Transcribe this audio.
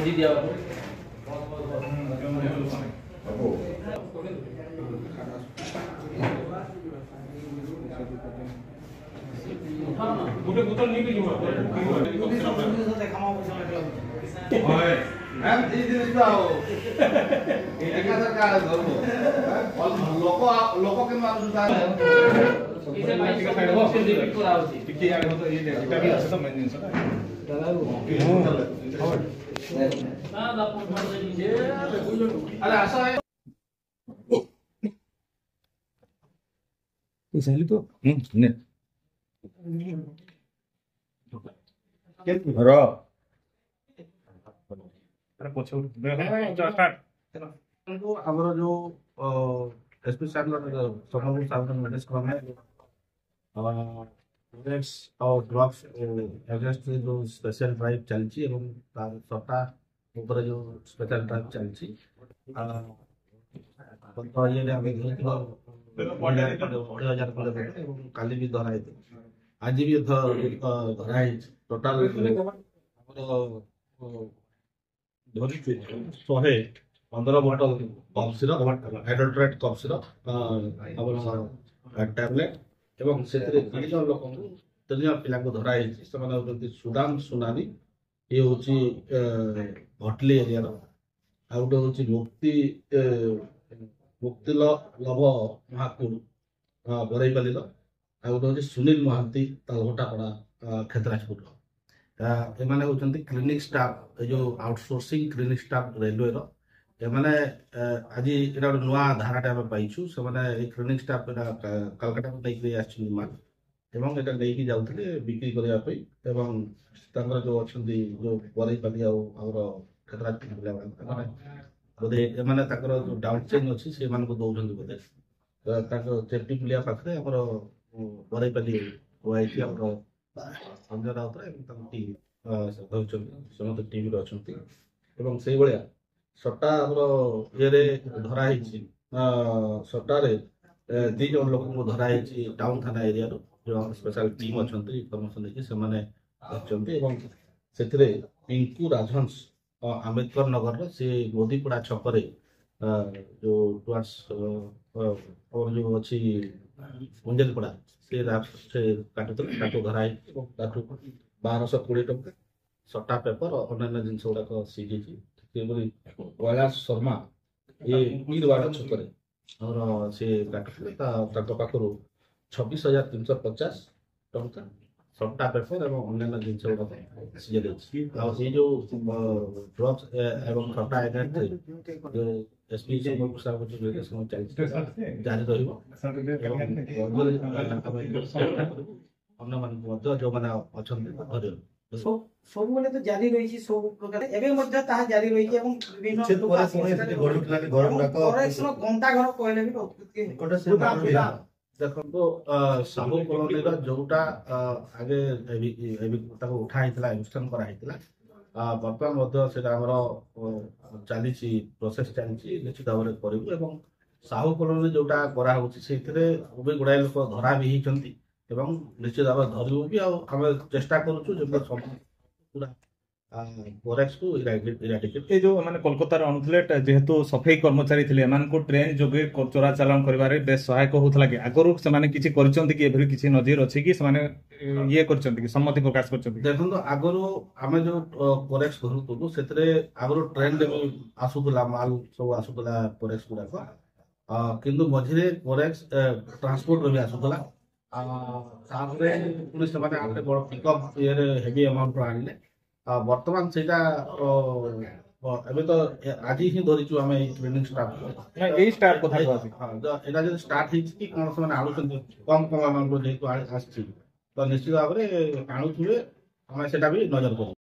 ବେଶୀ ଦିଆ ଗୋଟେ ବୋତଲ ନେଇକି ଯିବ ଲୋକ କେମିତି तो ଆମର ଯୋଉ एसपी साहब समूह सावधान मेडिस क्रम है बुलेट्स और ड्रग्स अगेंस्ट जो स्पेशल ड्राइव चलची एवं तार सटा ऊपर जो स्पेशल ड्राइव चलची तो ये आगे देखो 20,000 खंडे एवं काली भी धराई थी आज भी धराई टोटल धरी 115 बोतल कफ सिरप हाइड्रोट्रेट कफ सिरप टैबलेट एवं से 3 जन लोक 3 जन पिला को धरा सुदाम सुनानी ये हूँ भटली एरिया गोटे हूँ मुक्ति लभ महाकुड़ बरईपाली गोटे हूँ सुनील महांती तालघटापड़ा खेतराजपुर एमाने होचंती क्लिनिक स्टाफ जो आउटसोर्सिंग क्लिनिक स्टाफ रेलवे रो एमाने आज एटा नुआ धाराटा हम पाइछु से माने क्लिनिक स्टाफ कलकत्ता में लेके आछिन माल एवं एटा लेके जाउथले बिक्री करिया पई एवं तांगर जो अछंती जो बरईपाली और खेतराजपुर जिला माने बोधे एमाने ताकर जो डाउन चेन अछि से मान को दउछन बोधे ताकर चेपटी पुलिया पाखरे हमर बरईपाली ओआईटी हमर संजय राउत समस्त टीवी अच्छी एवं से भाया सट्टा ये धरा सट्टारे 2 जन लोक धराई टाउन थाना एरिया जो स्पेशल टीम अच्छा इनफर्मेशन देखिए से पिंकू राजहंस आंबेडकर नगर से गोदीपड़ा छकरे जो टुआर्ड्स और जो अच्छी कुंजलपड़ा से काटू धराई 1220 टଙ୍କା सट्टा पेपर और अन्य जिन गुड़ाक सीझी कैलाश शर्मा ये मीरवाड़ छकरे और से काटुले पाखर 26,350 टଙ୍କା सट्टा पेपर और अन्य जिन गुड़ाक सीझे ये जो ड्रग्स एवं सट्टा एजेंट एसपी साहब जो जारी जो मैंने अच्छा सब माने तो जारी रही सब प्रकार एबे मध्ये ता जारी रही एवं विभिन्न घंटा घर कहले भी देखो साहू कॉलोनी जोटा आगे उठा अनुष्ठान कराइला बर्तमान चली प्रोसेस चली निश्चित भाव में करूँ साहू कॉलोनी जोटा कराई गुड़ाए लोक धरा भी होती निश्चित भाव धरू भी आम चेष्टा करूँ ये जो माने कोलकाता अनुले जेहेतु सफाई कर्मचारी थे ट्रेन जोगे चोरा चालान कर बेस सहायक होता कि आगु से किसी किसी नजर अच्छी कि ये सम्मति प्रकाश कर देखो आगु आम जो कोरेक्स करूँ से आगु ट्रेन आसूला माल सब आसूला कोरेक्स गुड़ाक किंतु मझे कोरेक्स ट्रांसपोर्ट भी आसूला पुलिस बड़ पिकअप ये हेवी अमाउंट आनिले बर्तमान से तो आज ही धरीचु आम ट्रेनिंग स्टाफ स्टाफ स्टार्ट कौन से कम कम अमाउंट जेहतु तो निश्चित भाव में आणुवे आम से नजर करूँ।